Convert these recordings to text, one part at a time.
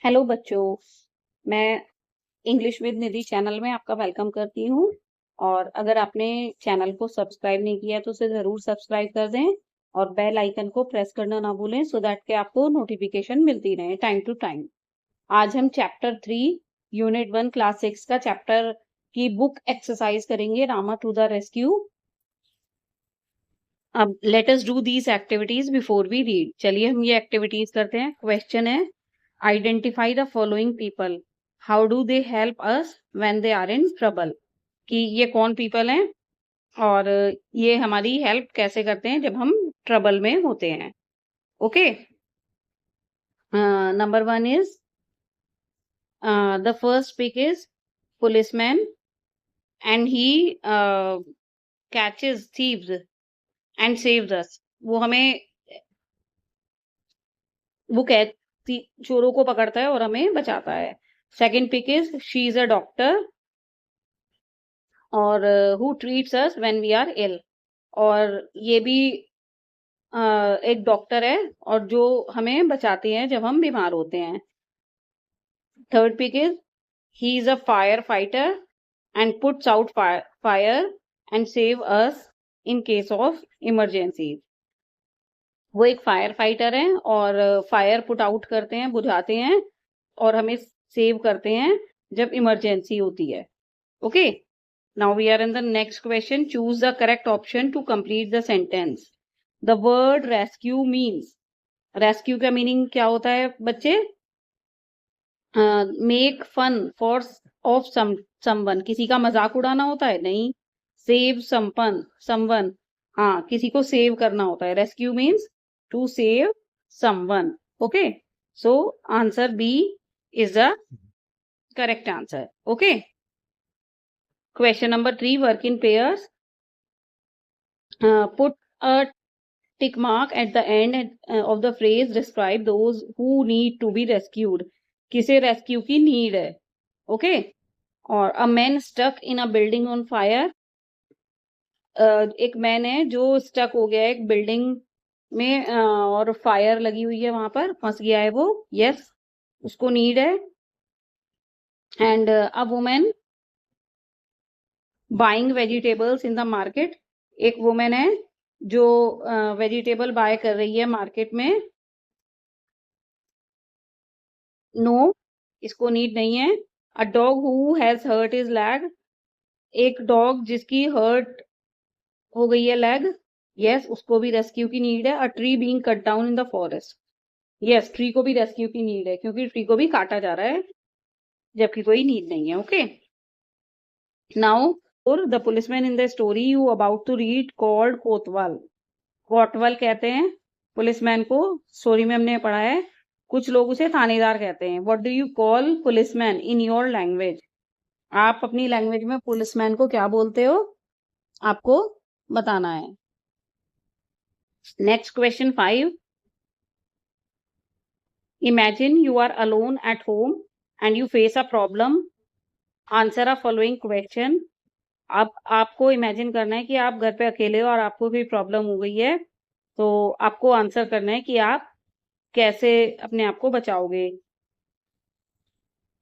Hello बच्चों, मैं English with Nidhi channel में आपका वेलकम करती हूँ। और अगर आपने चैनल को सब्सक्राइब नहीं किया तो उसे ज़रूर सब्सक्राइब कर दें और बेल आइकन को प्रेस करना ना भूलें सो दैट कि आपको नोटिफिकेशन मिलती रहे टाइम टू टाइम। आज हम चैप्टर 3 यूनिट 1 क्लास 6 का चैप्टर की बुक एक्सरसाइज करेंगे, रामा टू द रेस्क्यू। अब let us do these activities before we read. चलिए हम ये एक्टिविटीज करते हैं। क्वेश्चन है, identify the following people, how do they help us when they are in trouble. कि ये कौन पीपल हैं और ये हमारी हेल्प कैसे करते हैं जब हम ट्रबल में होते हैं। Okay, number 1 is the first pic is policeman and he catches thieves and saves us. वो चोरों को पकड़ता है और हमें बचाता है। Second pic is she is a doctor और who treats us when we are ill. और ये भी एक डॉक्टर है और जो हमें बचाती है जब हम बीमार होते हैं। Third pic is he is a firefighter and puts out fire and save us in case of emergency. वो एक फायर फाइटर है और फायर पुट आउट करते हैं, बुझाते हैं और हमें सेव करते हैं जब इमरजेंसी होती है। Okay, now we are in the next question. Choose the correct option to complete the sentence. The word rescue means, rescue का मीनिंग क्या होता है बच्चे? Make fun for of someone, किसी का मजाक उड़ाना होता है? नहीं। सेव समवन, हाँ किसी को सेव करना होता है। Rescue means to save someone. Okay, so answer B is the correct answer. Okay, question number 3, work in pairs. Put a tick mark at the end of the phrase, describe those who need to be rescued। किसे rescue की need है? Okay, और a man stuck in a building on fire. एक man है जो stuck हो गया है एक बिल्डिंग में और फायर लगी हुई है, वहां पर फंस गया है वो। यस, उसको नीड है। And a women buying vegetables in the market. एक वुमेन है जो वेजिटेबल बाय कर रही है मार्केट में। नो, इसको नीड नहीं है। A dog who has hurt its leg. एक डॉग जिसकी हर्ट हो गई है लेग। यस, उसको भी रेस्क्यू की नीड है। A tree being cut down in the forest. Yes, tree को भी रेस्क्यू की नीड है क्योंकि ट्री को भी काटा जा रहा है जबकि कोई नीड नहीं है। ओके, नाउ और the policeman in the story you about to read called Kotwal. कोतवाल कहते हैं पुलिसमैन को, स्टोरी में हमने पढ़ा है। कुछ लोग उसे थानेदार कहते हैं। What do you call policeman in your language? आप अपनी लैंग्वेज में पुलिसमैन को क्या बोलते हो, आपको बताना है। Next question 5, imagine you are alone at home and you face a problem, answer a following question. अब आपको इमेजिन करना है कि आप घर पे अकेले हो और आपको कोई प्रॉब्लम हो गई है, तो आपको आंसर करना है कि आप कैसे अपने आप को बचाओगे।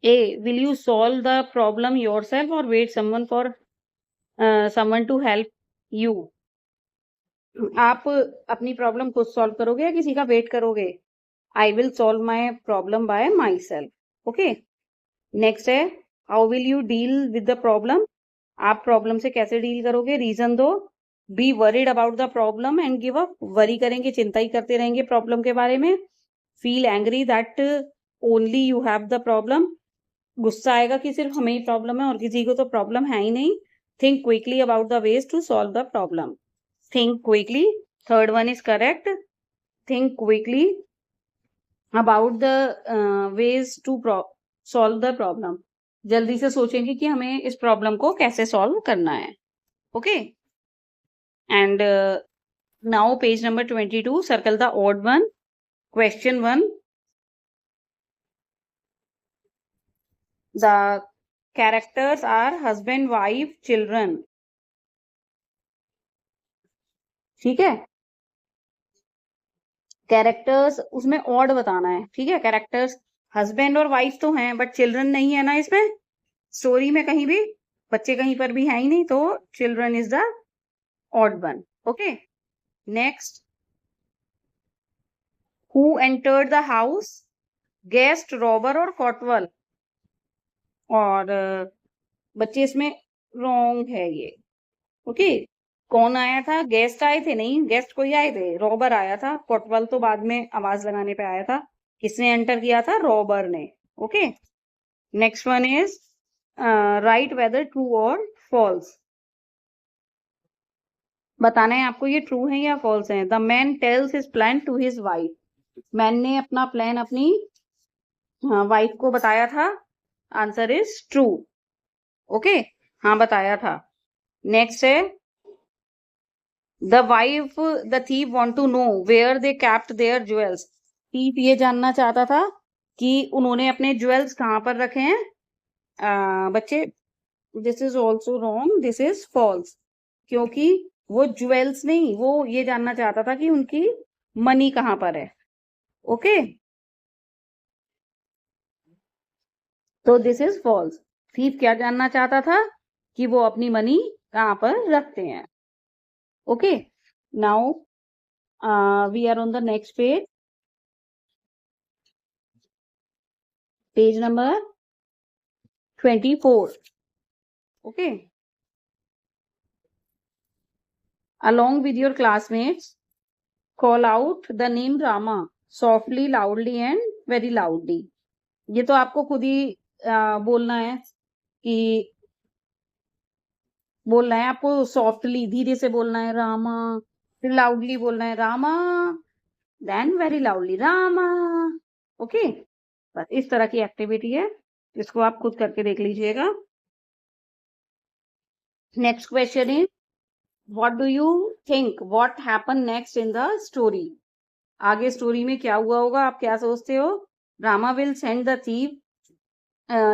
A, will you solve the problem yourself और wait someone to help you. आप अपनी प्रॉब्लम खुद सॉल्व करोगे या किसी का वेट करोगे? I will solve my problem by myself. Okay, next है, how will you deal with the problem. आप प्रॉब्लम से कैसे डील करोगे? रीजन दो। Be worried about the problem and give up, worry करेंगे, चिंता ही करते रहेंगे प्रॉब्लम के बारे में। Feel angry that only you have the problem, गुस्सा आएगा कि सिर्फ हमें ही प्रॉब्लम है और किसी को तो प्रॉब्लम है ही नहीं। Think quickly about the ways to solve the problem, think quickly. Third one is correct, think quickly about the ways to solve the problem, जल्दी से सोचेंगे कि हमें इस प्रॉब्लम को कैसे सॉल्व करना है। Okay, and now page number 22, circle the odd one. Question 1, the characters are husband, wife, children. ठीक है, कैरेक्टर्स उसमें ऑड बताना है। ठीक है, कैरेक्टर्स हस्बैंड और वाइफ तो हैं बट चिल्ड्रन नहीं है ना इसमें, स्टोरी में कहीं भी बच्चे कहीं पर भी है ही नहीं, तो children is the odd one. Okay, next, who entered the house, guest, robber और कॉटवल। और बच्चे इसमें रॉन्ग है ये। ओके, कौन आया था? गेस्ट आए थे? नहीं, गेस्ट कोई आए थे, रॉबर आया था। कोटवाल तो बाद में आवाज लगाने पे आया था। किसने एंटर किया था? रॉबर ने। Okay, next one is write whether true or false. बताना है आपको ये ट्रू है या फॉल्स है। The man tells his plan to his wife. Man ने अपना प्लान अपनी वाइफ को बताया था। Answer is true. ओके, हाँ बताया था। नेक्स्ट है the wife the thief want to know where they kept their jewels. Thief ये जानना चाहता था कि उन्होंने अपने ज्वेल्स कहाँ पर रखे हैं। बच्चे, this is also wrong, this is false, क्योंकि वो ज्वेल्स नहीं, वो ये जानना चाहता था कि उनकी मनी कहाँ पर है। ओके, तो दिस इज फॉल्स। थीफ क्या जानना चाहता था? कि वो अपनी मनी कहाँ पर रखते हैं। Okay, now we are on the next page, page number 24. Okay, along with your classmates, call out the name Rama softly, loudly and very loudly. ये तो आपको खुद ही बोलना है कि बोलना है आपको, सॉफ्टली धीरे से बोलना है रामा, फिर लाउडली बोलना है Rama, then very loudly Rama. Okay, बस इस तरह की एक्टिविटी है, इसको आप खुद करके देख लीजिएगा। Next question is what do you think what happen next in the story. आगे स्टोरी में क्या हुआ होगा, आप क्या सोचते हो? Rama will send the thief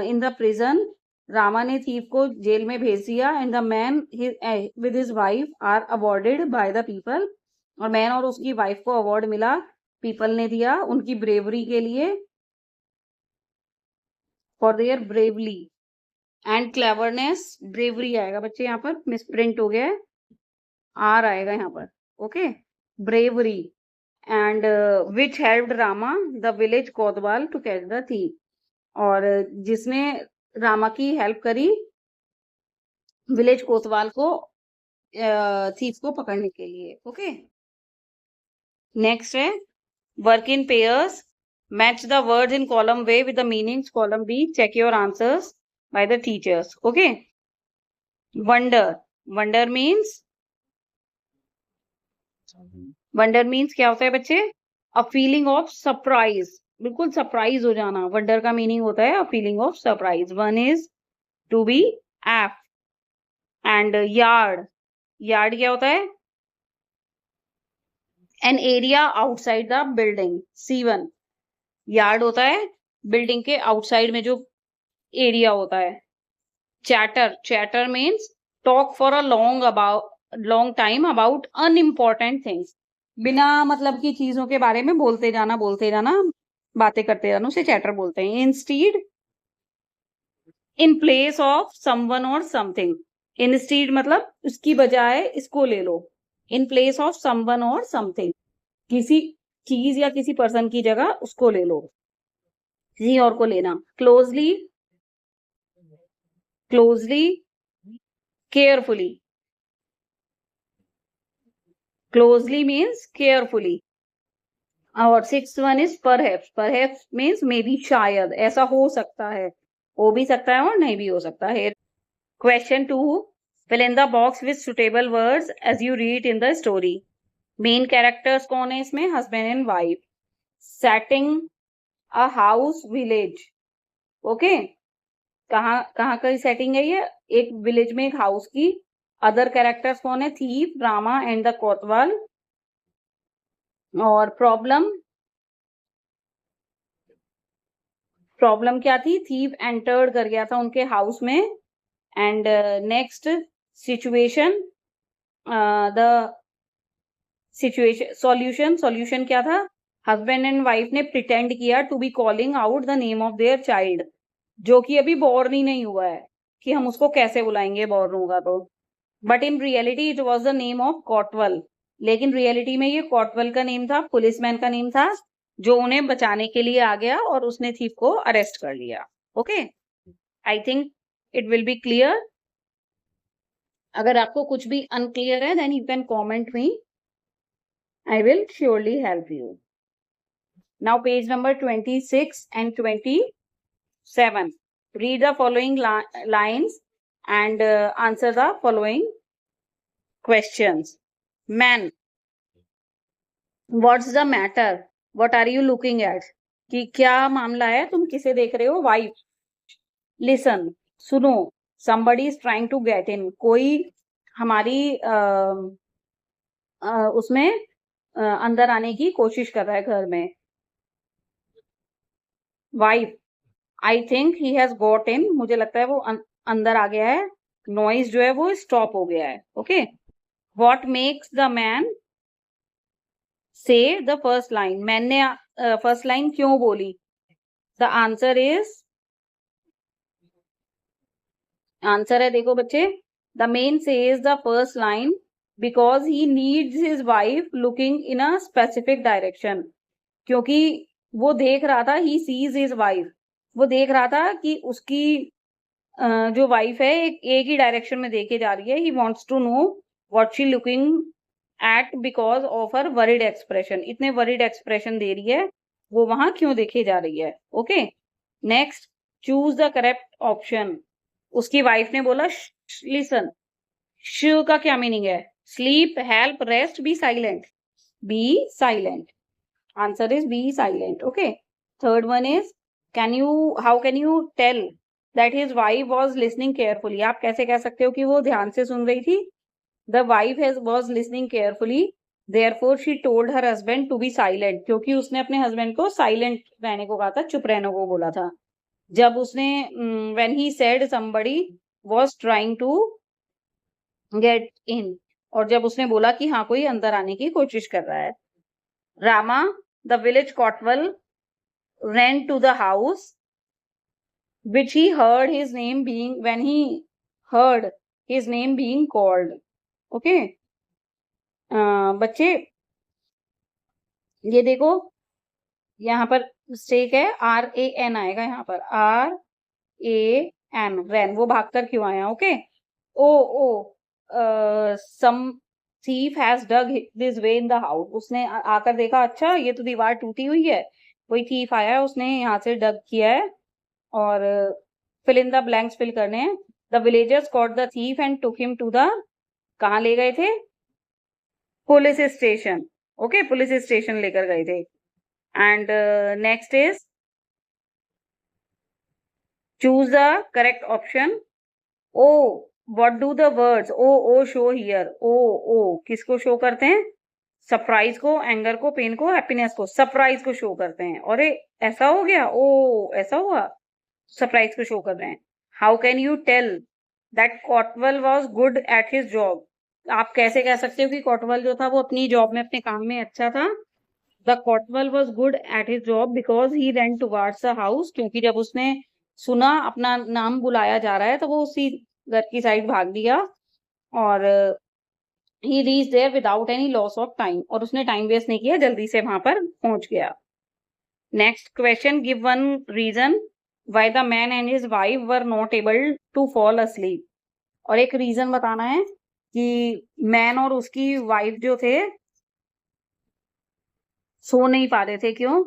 in the prison. Rama ने थीफ को जेल में भेज दिया। And the man with his wife are awarded by the people. और मैन और उसकी वाइफ को अवार्ड मिला, पीपल ने दिया उनकी ब्रेवरी के लिए, for their bravely and cleverness. Bravery आएगा बच्चे, यहाँ पर मिसप्रिंट हो गया है, आर आएगा यहाँ पर। Okay, bravery and which helped Rama the village Kotwal to catch the thief. और जिसने रामा की हेल्प करी विलेज कोतवाल को थीफ को पकड़ने के लिए। ओके, नेक्स्ट है work in pairs, match the words in column A with the meanings column B, check your answers by the teachers. Okay, wonder, wonder means क्या होता है बच्चे? अ फीलिंग ऑफ सरप्राइज, बिल्कुल सरप्राइज हो जाना। Wonder का meaning होता है a feeling of surprise. One is to B F and yard, yard क्या होता है? An area outside the building. C1, yard होता है बिल्डिंग के आउटसाइड में जो एरिया होता है। Chatter, chatter means talk for a long time about unimportant things. बिना मतलब की चीजों के बारे में बोलते जाना बातें करते जाना, उसे चैटर बोलते हैं। Instead, in place of someone और समथिंग। इंस्टीड मतलब उसकी बजाय, इसको ले लो। इन प्लेस ऑफ समवन और समथिंग, किसी चीज या किसी पर्सन की जगह उसको ले लो, किसी और को लेना। Closely, closely, carefully. Closely means carefully. और 6th one is perhaps, perhaps means may be, शायद, ऐसा हो सकता है, हो भी सकता है और नहीं भी हो सकता है। Question 2, fill in the box with suitable words as you read in the story. Main characters कौन है इसमें? Husband and wife. Setting a house village. Okay, कहाँ कहाँ की सेटिंग है ये? एक विलेज में एक हाउस की। अदर कैरेक्टर्स कौन है? थीफ, रामा एंड द कोतवाल। और प्रॉब्लम, प्रॉब्लम क्या थी? थीफ एंटर्ड कर गया था उनके हाउस में। And next situation, the situation, solution, solution क्या था? हस्बैंड एंड वाइफ ने प्रिटेंड किया to be calling out the name of their child, जो कि अभी बॉर्न ही नहीं हुआ है, कि हम उसको कैसे बुलाएंगे बॉर्न होगा तो। But in reality it was the name of Kotwal, लेकिन रियलिटी में ये कॉटवल का नेम था, पुलिसमैन का नेम था, जो उन्हें बचाने के लिए आ गया और उसने थीफ को अरेस्ट कर लिया। Okay, I think it will be clear. अगर आपको कुछ भी अनक्लियर है then you can comment me, I will surely help you. Now page number 26 and 27. Read the following lines and answer the following questions. Man, what's the matter? What are you looking at? कि क्या मामला है, तुम किसे देख रहे हो? Wife. Listen, सुनो. Somebody is trying to get in. कोई हमारी उसमें अंदर आने की कोशिश कर रहा है घर में। Wife, I think he has got in, मुझे लगता है वो अंदर आ गया है। नॉइज जो है वो स्टॉप हो गया है। Okay, what makes the man से द फर्स्ट लाइन, मैन ने फर्स्ट लाइन क्यों बोली? द आंसर है, देखो बच्चे, the main says the first line because he needs his wife looking in a specific direction, क्योंकि वो देख रहा था, ही सीज हिज वाइफ, वो देख रहा था कि उसकी जो वाइफ है एक ही डायरेक्शन में देखे जा रही है। He wants to know what she looking at because of her worried expression, इतने वरीड एक्सप्रेशन दे रही है, वो वहां क्यों देखे जा रही है। Okay, next, choose the correct option. उसकी वाइफ ने बोला लिसन, श का क्या मीनिंग है? Sleep, help, rest, be silent. Be silent, answer is be silent. Okay, third one is how can you tell that his wife was listening carefully? आप कैसे कह सकते हो कि वो ध्यान से सुन रही थी? The wife was listening carefully, therefore she told her husband to be silent, क्योंकि उसने अपने हस्बैंड को साइलेंट रहने को कहा था, चुप रहने को बोला था। जब उसने when he said somebody was trying to get in, और जब उसने बोला कि हाँ कोई अंदर आने की कोशिश कर रहा है। Rama, the village Kotwal, ran to the house which he heard his name being when he heard his name being called. Okay, बच्चे ये देखो, यहाँ पर मिस्टेक है, RAN आएगा यहाँ पर, RAN, रैन, वो भागकर क्यों आया? Okay, some thief has dug this way in the house, उसने आकर देखा, अच्छा ये तो दीवार टूटी हुई है, कोई थीफ आया है, उसने यहाँ से डग किया है, और fill in the blanks fill करने हैं। The villagers caught the thief and took him to the, कहाँ ले गए थे? Police station. Okay, police station लेकर गए थे। And next is choose the correct option. Oh, what do the words oh show here? Oh किसको show करते हैं? सरप्राइज को, एंगर को, पेन को, हैप्पीनेस को। सरप्राइज को शो करते हैं। और ऐसा हो गया, ओ ऐसा हुआ, सरप्राइज को शो कर रहे हैं। How can you tell that Kotwal was good at his job? आप कैसे कह सकते हो कि कॉटवल जो था वो अपनी जॉब में, अपने काम में अच्छा था? The Kotwal was good at his job because he ran towards the house, क्योंकि जब उसने सुना अपना नाम बुलाया जा रहा है तो वो उसी घर की साइड भाग दिया, और he reached there without any loss of time, और उसने टाइम वेस्ट नहीं किया, जल्दी से वहां पर पहुंच गया। Next question, give one reason why the man and his wife were not able to fall asleep, और एक रीजन बताना है कि मैन और उसकी वाइफ जो थे सो नहीं पा रहे थे। क्यों?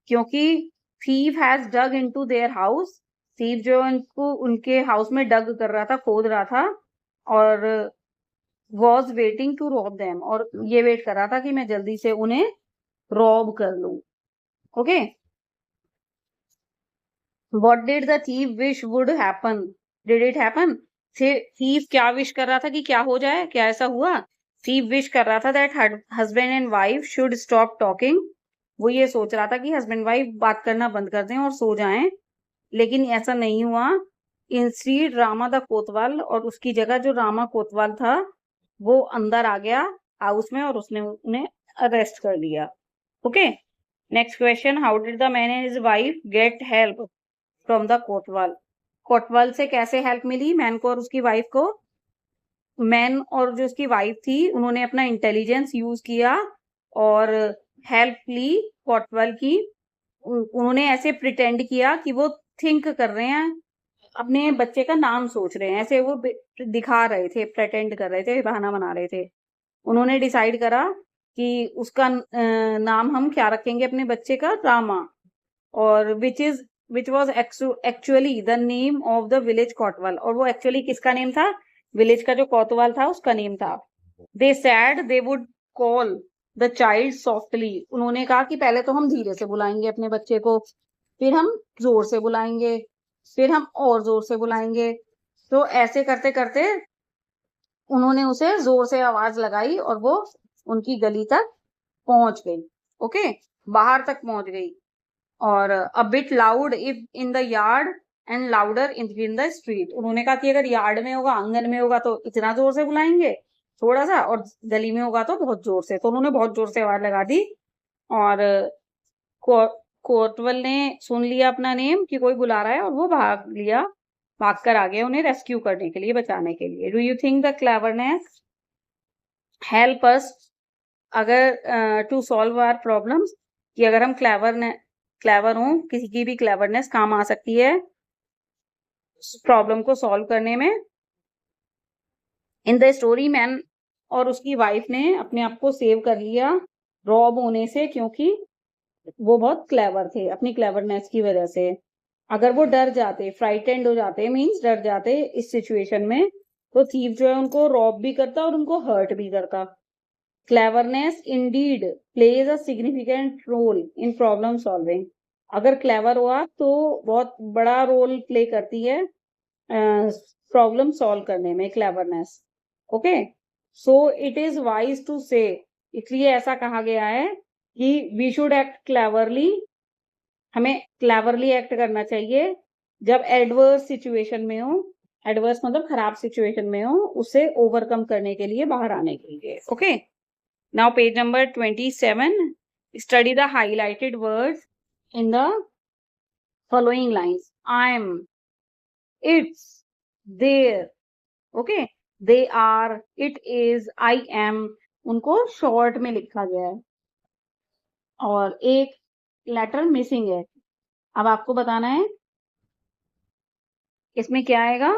क्योंकि thief has dug into their house, thief जो उनको उनके हाउस में डग कर रहा था, खोद रहा था, और was waiting to rob them, और ये वेट कर रहा था कि मैं जल्दी से उन्हें रॉब कर लूं। Okay, what did the thief wish would happen? Did it happen? thief क्या विश कर रहा था कि क्या हो जाए? क्या ऐसा हुआ? thief विश कर रहा था that husband and wife should stop talking, वो ये सोच रहा था कि हस्बैंड वाइफ बात करना बंद कर दें और सो जाएं, लेकिन ऐसा नहीं हुआ। इंस्टीड रामा द कोतवाल, और उसकी जगह जो रामा कोतवाल था वो अंदर आ गया हाउस में, और उसने उन्हें अरेस्ट कर लिया। Okay, next question, how did the man and his wife get help from the कोतवाल? कोतवाल से कैसे हेल्प मिली मैन को और उसकी वाइफ को? मैन और जो उसकी वाइफ थी उन्होंने अपना इंटेलिजेंस यूज किया और हेल्प ली कोतवाल की। उन्होंने ऐसे प्रिटेंड किया कि वो थिंक कर रहे हैं, अपने बच्चे का नाम सोच रहे हैं, ऐसे वो दिखा रहे थे, प्रिटेंड कर रहे थे, बहाना बना रहे थे। उन्होंने डिसाइड करा कि उसका नाम हम क्या रखेंगे अपने बच्चे का? रामा। और which was actually the name of the village कोतवाल, और वो एक्चुअली किसका नेम था? विलेज का जो कोतवाल था उसका नेम था। They said they would call the child softly, उन्होंने कहा कि पहले तो हम धीरे से बुलाएंगे अपने बच्चे को, फिर हम जोर से बुलाएंगे, फिर हम और जोर से बुलाएंगे। तो ऐसे करते करते उन्होंने उसे जोर से आवाज लगाई और वो उनकी गली तक पहुंच गई। ओके, बाहर तक पहुंच गई। और a bit loud if in the yard and louder in the street, उन्होंने कहा कि अगर यार्ड में होगा, आंगन में होगा तो इतना जोर से बुलाएंगे थोड़ा सा, और गली में होगा तो बहुत जोर से। तो उन्होंने बहुत जोर से आवाज लगा दी और कोतवाल ने सुन लिया अपना नेम कि कोई बुला रहा है और वो भाग कर आ गए उन्हें रेस्क्यू करने के लिए, बचाने के लिए। Do you think the cleverness help us अगर टू सॉल्व आवर प्रॉब्लम्स, कि अगर हम क्लेवर हों, किसी की भी क्लेवरनेस काम आ सकती है प्रॉब्लम को सॉल्व करने में? इन द स्टोरी मैन और उसकी वाइफ ने अपने आप को सेव कर लिया रॉब होने से, क्योंकि वो बहुत क्लेवर थे अपनी क्लेवरनेस की वजह से। अगर वो डर जाते, फ्राइटेंड हो जाते, मीन्स डर जाते इस सिचुएशन में, तो थीव जो है उनको रॉब भी करता और उनको हर्ट भी करता। Cleverness indeed plays a significant role in problem solving, अगर क्लेवर हुआ तो बहुत बड़ा रोल प्ले करती है प्रॉब्लम सॉल्व करने में cleverness. Okay, so it is wise to say, इसलिए ऐसा कहा गया है कि वी शुड एक्ट क्लेवरली, हमें क्लेवरली एक्ट करना चाहिए जब एडवर्स सिचुएशन में हो। एडवर्स मतलब खराब सिचुएशन में हो, उसे ओवरकम करने के लिए, बाहर आने के लिए। Okay, now page number 27, study the highlighted words in the following lines. I am, it's, there, okay, they are, it is, I am, उनको शॉर्ट में लिखा गया है और एक लेटर मिसिंग है। अब आपको बताना है इसमें क्या आएगा।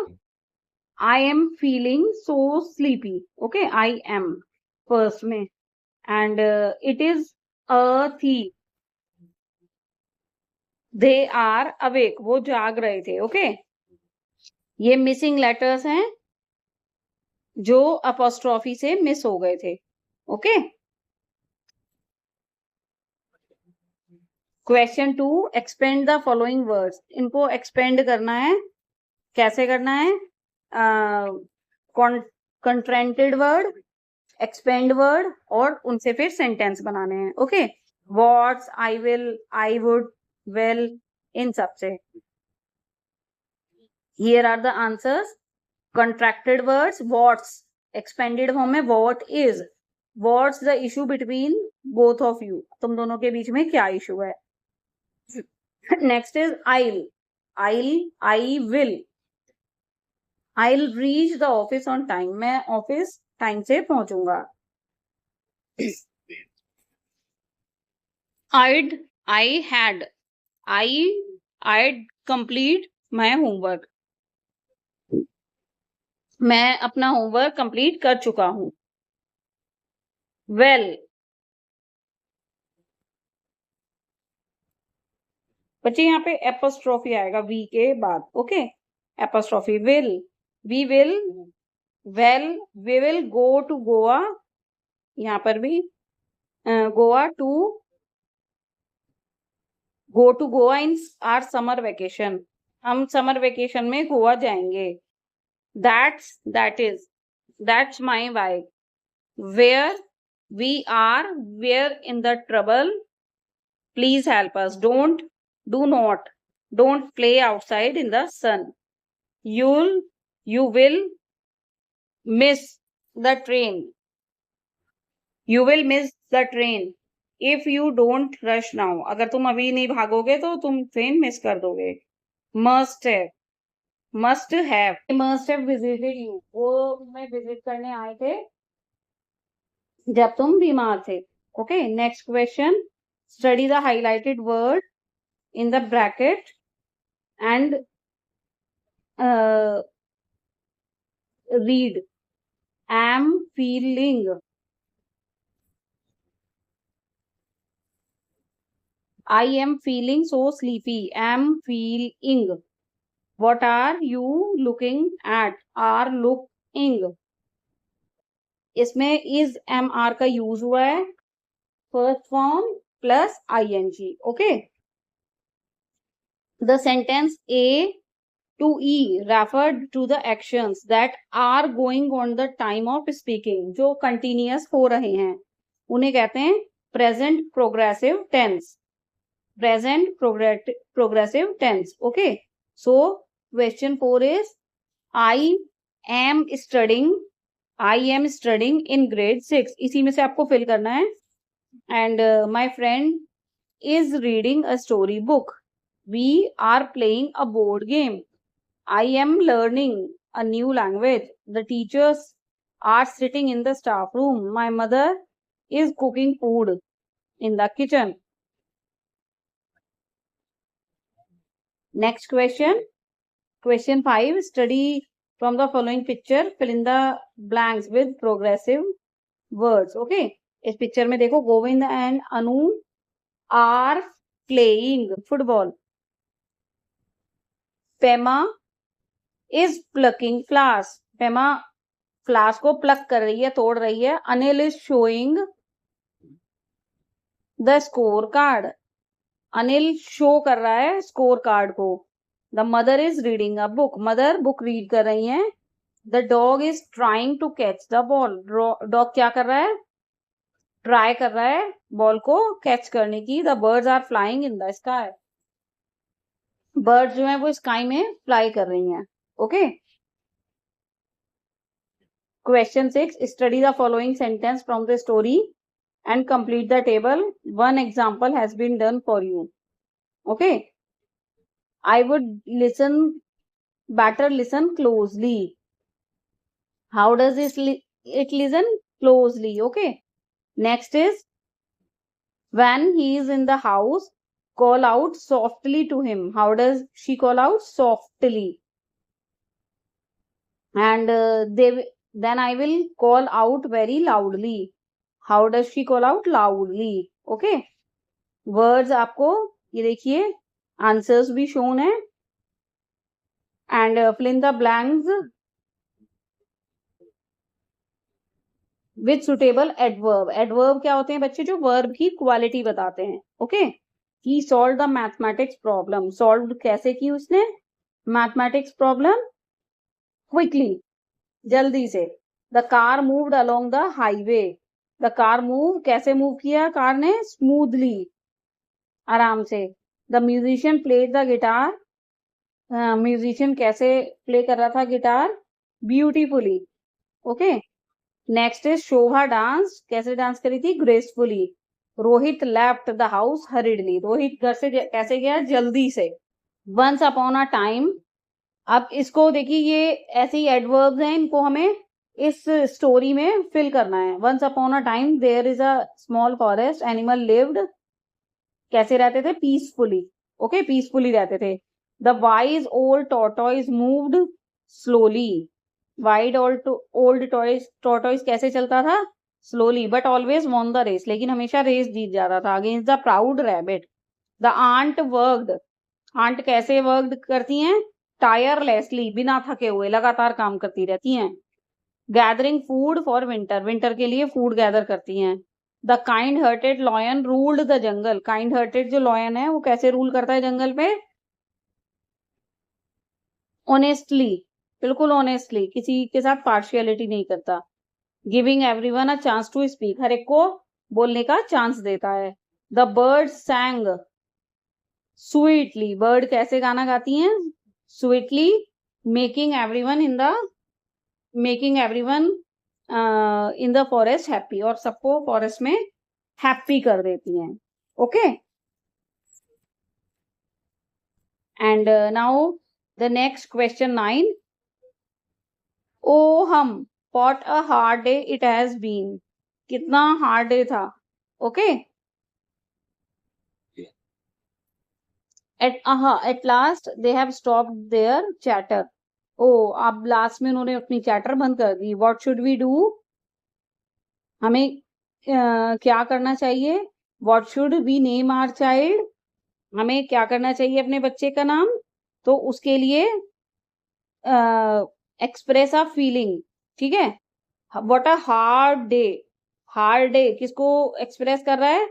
I am feeling so sleepy, okay, I am first में, एंड इट इज अ थी, दे आर अवेक, वो जाग रहे थे। ओके, ये मिसिंग लेटर्स हैं जो अपॉस्ट्रॉफी से मिस हो गए थे। Okay, question 2, expand the following words, इनको एक्सपेंड करना है। कैसे करना है? कंट्रेंटेड वर्ड, एक्सपेंड वर्ड, और उनसे फिर सेंटेंस बनाने हैं। Okay, what's, I will, I would, well, इन सबसे। Here are the answers. contracted words, what's, expanded form में what is, what's the issue between both of you, तुम दोनों के बीच में क्या इशू है? Next is I will, I'll reach the office on time, मैं ऑफिस टाइम से पहुंचूंगा। I'd complete my homework, मैं अपना होमवर्क कंप्लीट कर चुका हूं। वेल, बच्चे यहाँ पे एपोस्ट्रोफी आएगा वी के बाद। Okay, apostrophe, will, we will, well, we will go to Goa, यहाँ पर भी Goa to, go to Goa in our summer vacation, हम समर वेकेशन में गोवा जाएंगे। That is, that's my wife, where, we are, where in the trouble, please help us, don't, do not, don't play outside in the sun, you will miss the train, you will miss the train, if you don't rush now, अगर तुम अभी नहीं भागोगे तो तुम train miss कर दोगे. Must है, must have visited you, वो मैं विजिट करने आए थे जब तुम बीमार थे. Okay, next question. Study the highlighted word in the bracket and read. Am feeling. I am feeling so sleepy. Am feeling. What are you looking at? Are looking. इसमें is am are का use हुआ है, first form plus ing. Okay, the sentence A to E referred to the actions that are going on the time of speaking, जो continuous हो रहे हैं उन्हें कहते हैं present progressive tense. Present progressive tense. Okay, so question 4 is I am studying in grade 6. इसी में से आपको fill करना है. And my friend is reading a story book. We are playing a board game. I am learning a new language. The teachers are sitting in the staff room. My mother is cooking food in the kitchen. Next question. Question 5. Study from the following picture. Fill in the blanks with progressive words. Okay. इस picture में देखो, Govind and Anu are playing football. Pema is plucking flowers. Pema flowers को pluck कर रही है, तोड़ रही है. Anil is showing the scorecard. Anil show कर रहा है स्कोर कार्ड को. The mother is reading a book. Mother book read कर रही है. The dog is trying to catch the ball. Dog क्या कर रहा है? ट्राई कर रहा है बॉल को कैच करने की. The birds are flying in the sky. Birds जो है वो स्काई में फ्लाई कर रही हैं. Okay, question 6. Study the following sentence from the story and complete the table. One example has been done for you. Okay, I would better listen closely. How does it listen closely? Okay, next is when he is in the house, call out softly to him. How does she call out? Softly. And then I will call out very loudly. How does she call out? Loudly. Okay, words आपको ये देखिए answers भी shown है. And fill in the blanks with suitable adverb. Adverb क्या होते हैं बच्चे? जो verb की क्वालिटी बताते हैं. Okay, he solved the mathematics problem. Solved कैसे की उसने mathematics problem? Quickly, जल्दी से. The car moved along the highway. The car move कैसे मूव किया कार ने? स्मूथली, आराम से. The musician played the guitar. Musician कैसे प्ले कर रहा था guitar? Beautifully. Okay, next is Shobha dance. कैसे डांस करी थी? Gracefully. Rohit left the house hurriedly. Rohit घर से कैसे गया? जल्दी से. Once upon a time. अब इसको देखिए, ये ऐसे ही एडवर्ब्स हैं, इनको हमें इस स्टोरी में फिल करना है. Once upon a time there is a small forest. Animal lived. कैसे रहते थे? पीसफुली. ओके, पीसफुली रहते थे. The wise old tortoise moved slowly. Wide old tortoise कैसे चलता था? Slowly, but always won the race. लेकिन हमेशा रेस जीत जाता था against the proud rabbit. The ant worked. Ant कैसे वर्कड करती हैं? टायरलेसली, बिना थके हुए लगातार काम करती रहती हैं. Gathering food for winter. Winter के लिए फूड गैदर करती हैं. The kind hearted lion ruled the jungle. Kind hearted जो लॉयन है वो कैसे रूल करता है जंगल पे? ऑनेस्टली, बिल्कुल ऑनेस्टली, किसी के साथ पार्शियलिटी नहीं करता. Giving everyone a chance to speak. हर एक को बोलने का चांस देता है. The bird sang sweetly. Bird कैसे गाना गाती हैं? Sweetly. Making everyone in the forest happy. और सबको फॉरेस्ट में हैप्पी कर देती हैं. Okay, and now the next question 9. Oh hmm, what a hard day it has been. कितना हार्ड डे था. Okay, at last they have stopped their chatter. ओ, अब last में उन्होंने अपनी चैटर बंद कर दी. What should we do. हमें क्या करना चाहिए. What should we name our child. हमें क्या करना चाहिए अपने बच्चे का नाम. तो उसके लिए एक्सप्रेस अ फीलिंग. ठीक है. What a hard day. Hard day किसको एक्सप्रेस कर रहा है.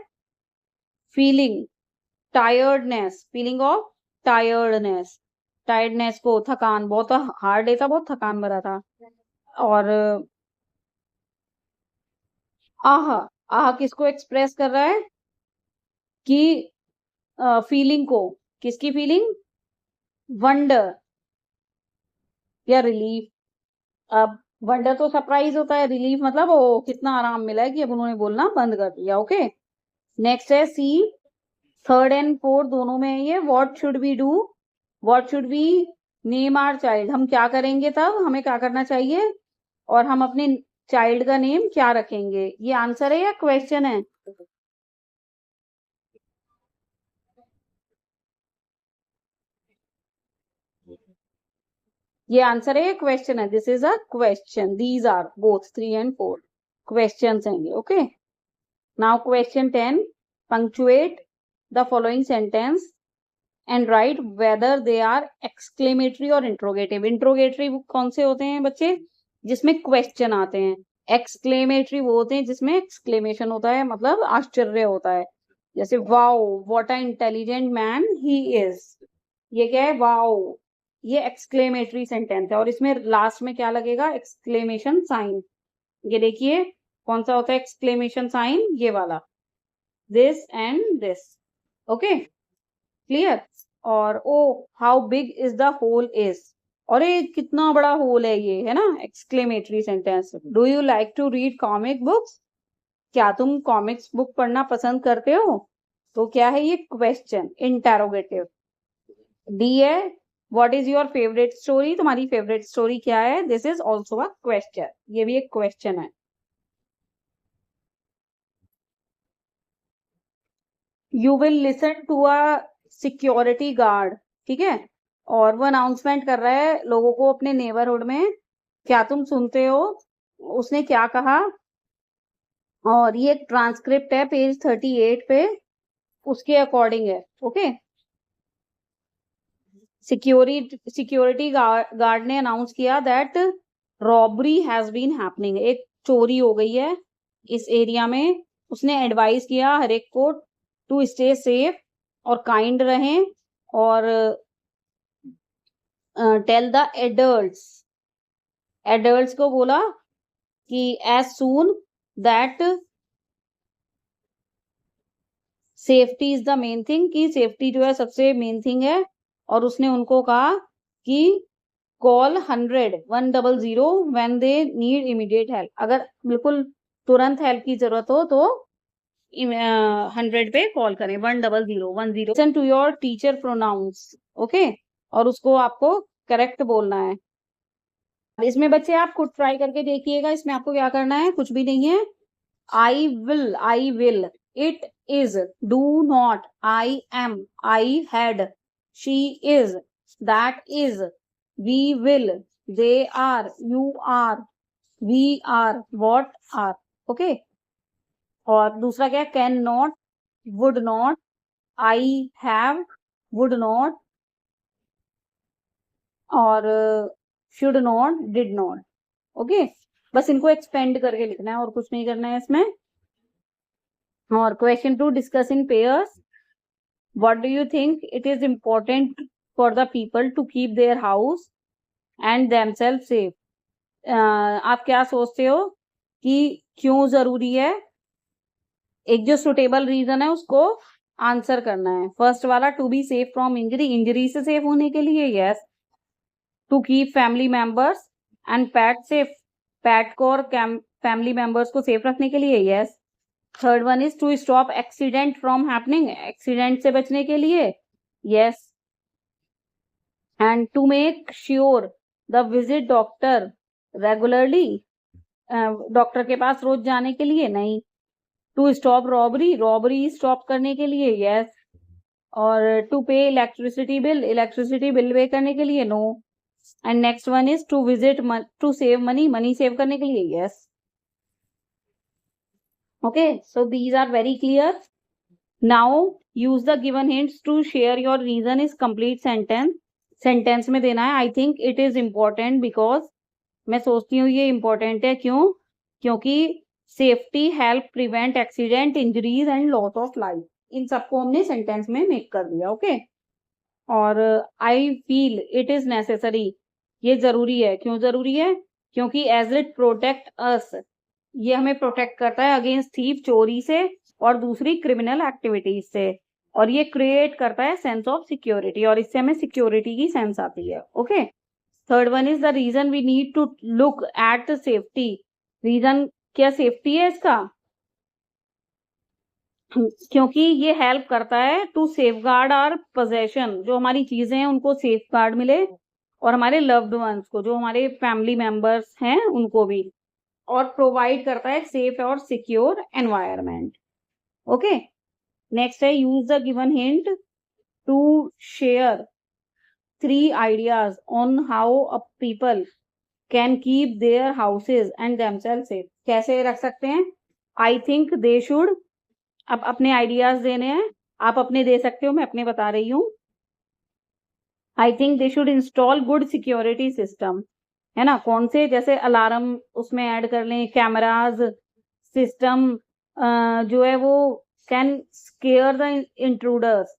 Feeling tiredness. Feeling of tiredness. Tiredness को, थकान, बहुत हार्ड डे था, बहुत थकान भरा था. और आह, आह किसको एक्सप्रेस कर रहा है. कि फीलिंग को. किसकी फीलिंग. वंडर या रिलीफ. अब वंडर तो सरप्राइज होता है. रिलीफ मतलब ओ कितना आराम मिला है कि अब उन्होंने बोलना बंद कर दिया. ओके, नेक्स्ट है सी. थर्ड एंड फोर्थ दोनों में है ये. What should we do. What should we name our child. हम क्या करेंगे तब. हमें क्या करना चाहिए. और हम अपने चाइल्ड का नेम क्या रखेंगे. ये आंसर है या क्वेश्चन है. ये आंसर है या क्वेश्चन है. This is a question. These are both 3 and 4 questions हैं ये. Okay, now question 10. Punctuate the following sentence and write whether they are exclamatory or interrogative. Interrogatory कौन से होते हैं बच्चे. जिसमें क्वेश्चन आते हैं. एक्सक्लेमेटरी वो होते हैं जिसमें एक्सक्लेमेशन होता है, मतलब आश्चर्य होता है. जैसे wow what a intelligent man he is. ये क्या है. वाओ, ये एक्सक्लेमेटरी सेंटेंस है. और इसमें लास्ट में क्या लगेगा. Exclamation sign. ये देखिए कौन सा होता है एक्सक्लेमेशन साइन. ये वाला. This and this. Okay, clear. और oh how big is the hole is. और ये कितना बड़ा होल है ये, है ना. Exclamatory sentence. Do you like to read comic books. क्या तुम कॉमिक्स बुक पढ़ना पसंद करते हो. तो क्या है ये क्वेश्चन, इंटेरोगेटिव. डी है what is your favourite story. तुम्हारी फेवरेट स्टोरी क्या है. This is also a question. ये भी एक क्वेश्चन है. You will listen to a security guard. ठीक है. और वो अनाउंसमेंट कर रहा है लोगों को अपने नेबरहुड में. क्या तुम सुनते हो. उसने क्या कहा. और ये ट्रांसक्रिप्ट है पेज 38 पे. उसके अकॉर्डिंग है. ओके, सिक्योरिटी गार्ड ने अनाउंस किया that robbery has been happening. एक चोरी हो गई है इस एरिया में. उसने एडवाइस किया हर एक को टू स्टे सेफ और काइंड रहें. और टेल द एडल्ट्स को बोला कि as soon that safety is the main thing. कि सेफ्टी जो है सबसे मेन थिंग है. और उसने उनको कहा कि call 100 when they need immediate help. अगर बिल्कुल तुरंत हेल्प की जरूरत हो तो 100 पे कॉल करें. 100 listen to your teacher pronounce. Okay, और उसको आपको करेक्ट बोलना है. इसमें बच्चे आप खुद ट्राई करके देखिएगा. इसमें आपको क्या करना है. कुछ भी नहीं है. I will, it is, do not, I am, I had, she is, that is, we will, they are, you are, we are, what are. Okay, और दूसरा क्या है. Can not, would not, I have, would not, और should not, did not. Okay, बस इनको expand करके लिखना है और कुछ नहीं करना है इसमें. और question 2, discuss in pairs. What do you think it is important for the people to keep their house and themselves safe. आप क्या सोचते हो कि क्यों जरूरी है. एक जो सुटेबल रीजन है उसको आंसर करना है. फर्स्ट वाला to be safe from injury. Injury से सेफ होने के लिए. Yes. To keep family members and pet safe. Pet को और फैमिली मेंबर्स को सेफ रखने के लिए. Yes. Third one is to stop accident from happening, accident से बचने के लिए, yes. And to make sure the visit doctor regularly, doctor के पास रोज जाने के लिए, नहीं। To stop robbery, robbery stop करने के लिए, यस। और टू पे electricity bill, electricity bill pay करने के लिए, no. And next one is to visit, to save money, money save करने के लिए, yes. Okay, so these are very clear. Now use the given hints to share your reason is complete sentence. Sentence में देना है. I think it is important because मैं सोचती हूँ ये इम्पोर्टेंट है. क्यों? क्योंकि safety help prevent accident, injuries and loss of life. इन सबको हमने सेंटेंस में मेक कर दिया. ओके, और I feel it is necessary, ये जरूरी है. क्यों जरूरी है? क्योंकि एज इट प्रोटेक्ट अस, ये हमें प्रोटेक्ट करता है अगेंस्ट थीफ, चोरी से, और दूसरी क्रिमिनल एक्टिविटीज से. और ये क्रिएट करता है सेंस ऑफ सिक्योरिटी, और इससे हमें सिक्योरिटी की सेंस आती है. Okay, third one is the reason we need to look at safety. Reason क्या सेफ्टी है इसका? क्योंकि ये हेल्प करता है टू सेफगार्ड आवर पोजेशन, जो हमारी चीजें हैं उनको सेफगार्ड मिले, और हमारे लव्ड वंस को, जो हमारे फैमिली मेंबर्स हैं उनको भी. और प्रोवाइड करता है सेफ और सिक्योर एनवायरनमेंट. ओके, नेक्स्ट है use the given hint to share 3 ideas on how a people can keep their houses and themselves safe. कैसे रख सकते हैं? I think they should. अब अपने आइडियाज देने हैं, आप अपने दे सकते हो, मैं अपने बता रही हूँ. I think they should install good security system. है ना? कौन से? जैसे अलार्म उसमें ऐड कर लें, कैमराज, सिस्टम जो है वो कैन स्केयर द इंट्रूडर्स.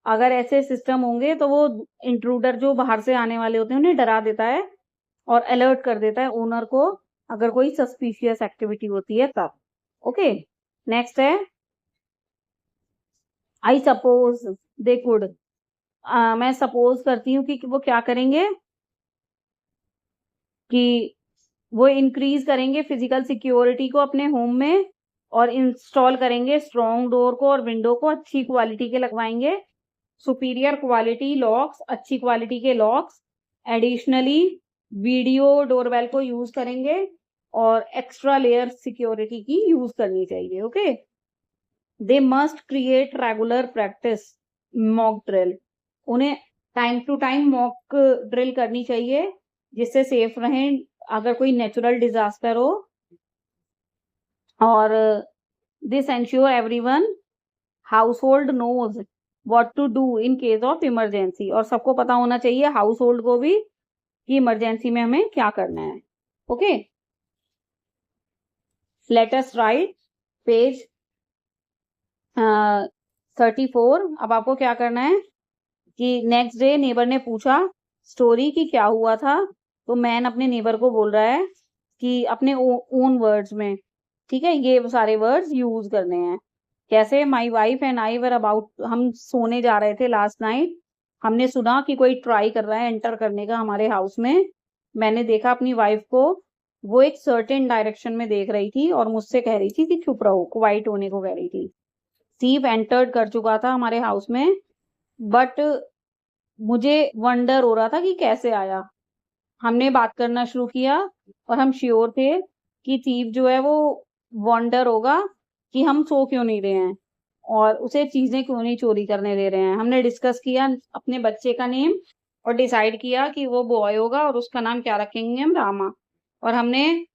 अगर ऐसे सिस्टम होंगे तो वो इंट्रूडर जो बाहर से आने वाले होते हैं उन्हें डरा देता है और अलर्ट कर देता है ओनर को अगर कोई सस्पिशियस एक्टिविटी होती है तब. ओके, नेक्स्ट है आई सपोज दे कुड. मैं सपोज करती हूँ कि वो क्या करेंगे, कि वो इंक्रीज करेंगे फिजिकल सिक्योरिटी को अपने होम में, और इंस्टॉल करेंगे स्ट्रॉन्ग डोर को और विंडो को अच्छी क्वालिटी के लगवाएंगे, सुपीरियर क्वालिटी लॉक्स, अच्छी क्वालिटी के लॉक्स. एडिशनली वीडियो डोरबेल को यूज करेंगे, और एक्स्ट्रा लेयर सिक्योरिटी की यूज करनी चाहिए. Okay, they must create regular practice mock drill. उन्हें time to time mock drill करनी चाहिए जिससे सेफ रहें अगर कोई नेचुरल डिजास्टर हो. और this ensure everyone household knows what to do in case of emergency. और सबको पता होना चाहिए हाउस होल्ड को भी कि इमरजेंसी में हमें क्या करना है. Okay, let us right page 34. अब आपको क्या करना है कि नेक्स्ट डे नेबर ने पूछा स्टोरी की क्या हुआ था, तो मैन अपने नेबर को बोल रहा है कि अपने ओन वर्ड्स में, ठीक है, ये सारे वर्ड्स यूज करने हैं. कैसे? My wife and I were about, हम सोने जा रहे थे लास्ट नाइट, हमने सुना कि कोई ट्राई कर रहा है एंटर करने का हमारे हाउस में. मैंने देखा अपनी वाइफ को, वो एक सर्टेन डायरेक्शन में देख रही थी और मुझसे कह रही थी कि चुप रहो, क्वाइट होने को कह रही थी. थीफ एंटर्ड कर चुका था हमारे हाउस में, बट मुझे वंडर हो रहा था कि कैसे आया. हमने बात करना शुरू किया और हम श्योर थे कि थीफ जो है वो वंडर होगा कि हम सो क्यों नहीं रहे हैं और उसे चीजें क्यों नहीं चोरी करने दे रहे हैं. हमने डिस्कस किया अपने बच्चे का नेम और डिसाइड किया कि वो बॉय होगा और उसका नाम क्या रखेंगे हम, रामा. और हमने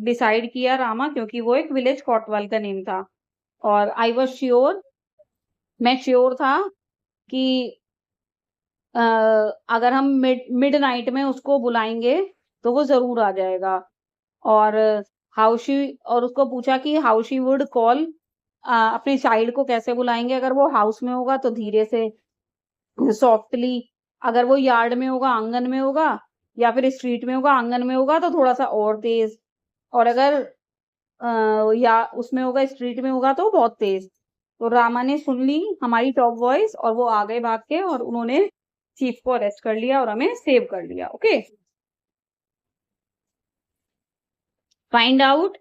डिसाइड किया रामा क्योंकि वो एक विलेज कोटवाल का नेम था. और आई वॉज श्योर, मैं श्योर था कि अगर हम मिड नाइट में उसको बुलाएंगे तो वो जरूर आ जाएगा. और और उसको पूछा कि हाउ शी वुड कॉल, अपने चाइल्ड को कैसे बुलाएंगे. अगर वो हाउस में होगा तो धीरे से सॉफ्टली, अगर वो यार्ड में होगा आंगन में होगा, या फिर स्ट्रीट में होगा आंगन में होगा तो थोड़ा सा और तेज, और अगर या उसमें होगा स्ट्रीट में होगा तो बहुत तेज. तो रामा ने सुन ली हमारी टॉप वॉइस और वो आ गए भाग के और उन्होंने चीफ को अरेस्ट कर लिया और हमें सेव कर लिया. Okay, find out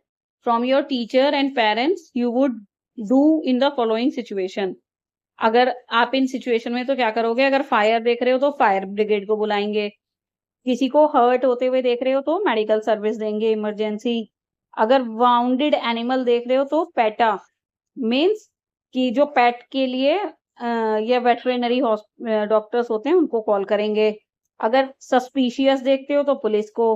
from your teacher and parents you would do in the following situation. अगर आप इन सिचुएशन में तो क्या करोगे, अगर फायर देख रहे हो तो फायर ब्रिगेड को बुलाएंगे, किसी को हर्ट होते हुए देख रहे हो तो मेडिकल सर्विस देंगे, इमरजेंसी। अगर वाउंडेड एनिमल देख रहे हो तो पेटा मीन्स कि जो पेट के लिए या वेटरिनरी डॉक्टर्स होते हैं उनको कॉल करेंगे। अगर सस्पिशियस देखते हो तो पुलिस को,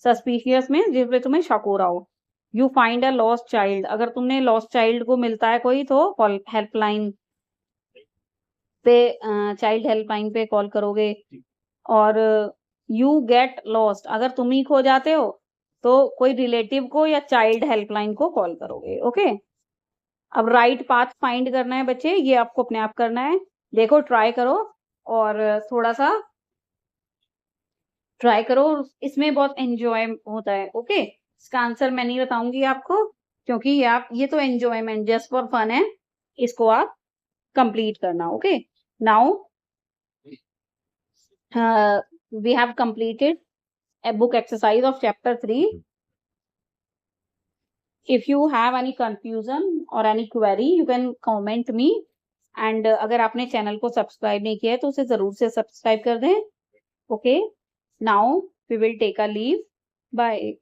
सस्पिशियस में जिस पे तुम्हें शक हो रहा हो। You find a lost child, अगर तुमने लॉस्ट चाइल्ड को मिलता है कोई तो कॉल हेल्पलाइन पे, चाइल्ड हेल्पलाइन पे कॉल करोगे। और यू गेट लॉस्ट, अगर तुम ही खो जाते हो तो कोई रिलेटिव को या चाइल्ड हेल्पलाइन को कॉल करोगे। ओके, अब राइट पाथ फाइंड करना है बच्चे, ये आपको अपने आप करना है। देखो ट्राई करो और थोड़ा सा ट्राई करो, इसमें बहुत एंजॉय होता है। ओके, इसका आंसर मैं नहीं बताऊंगी आपको क्योंकि ये तो एंजॉयमेंट जस्ट फॉर फन है, इसको आप कंप्लीट करना। Okay, now we have completed a book exercise of chapter 3. If you have any confusion or any query you can comment me, and अगर आपने चैनल को सब्सक्राइब नहीं किया है तो उसे जरूर से सब्सक्राइब कर दें। Okay, now we will take a leave. Bye.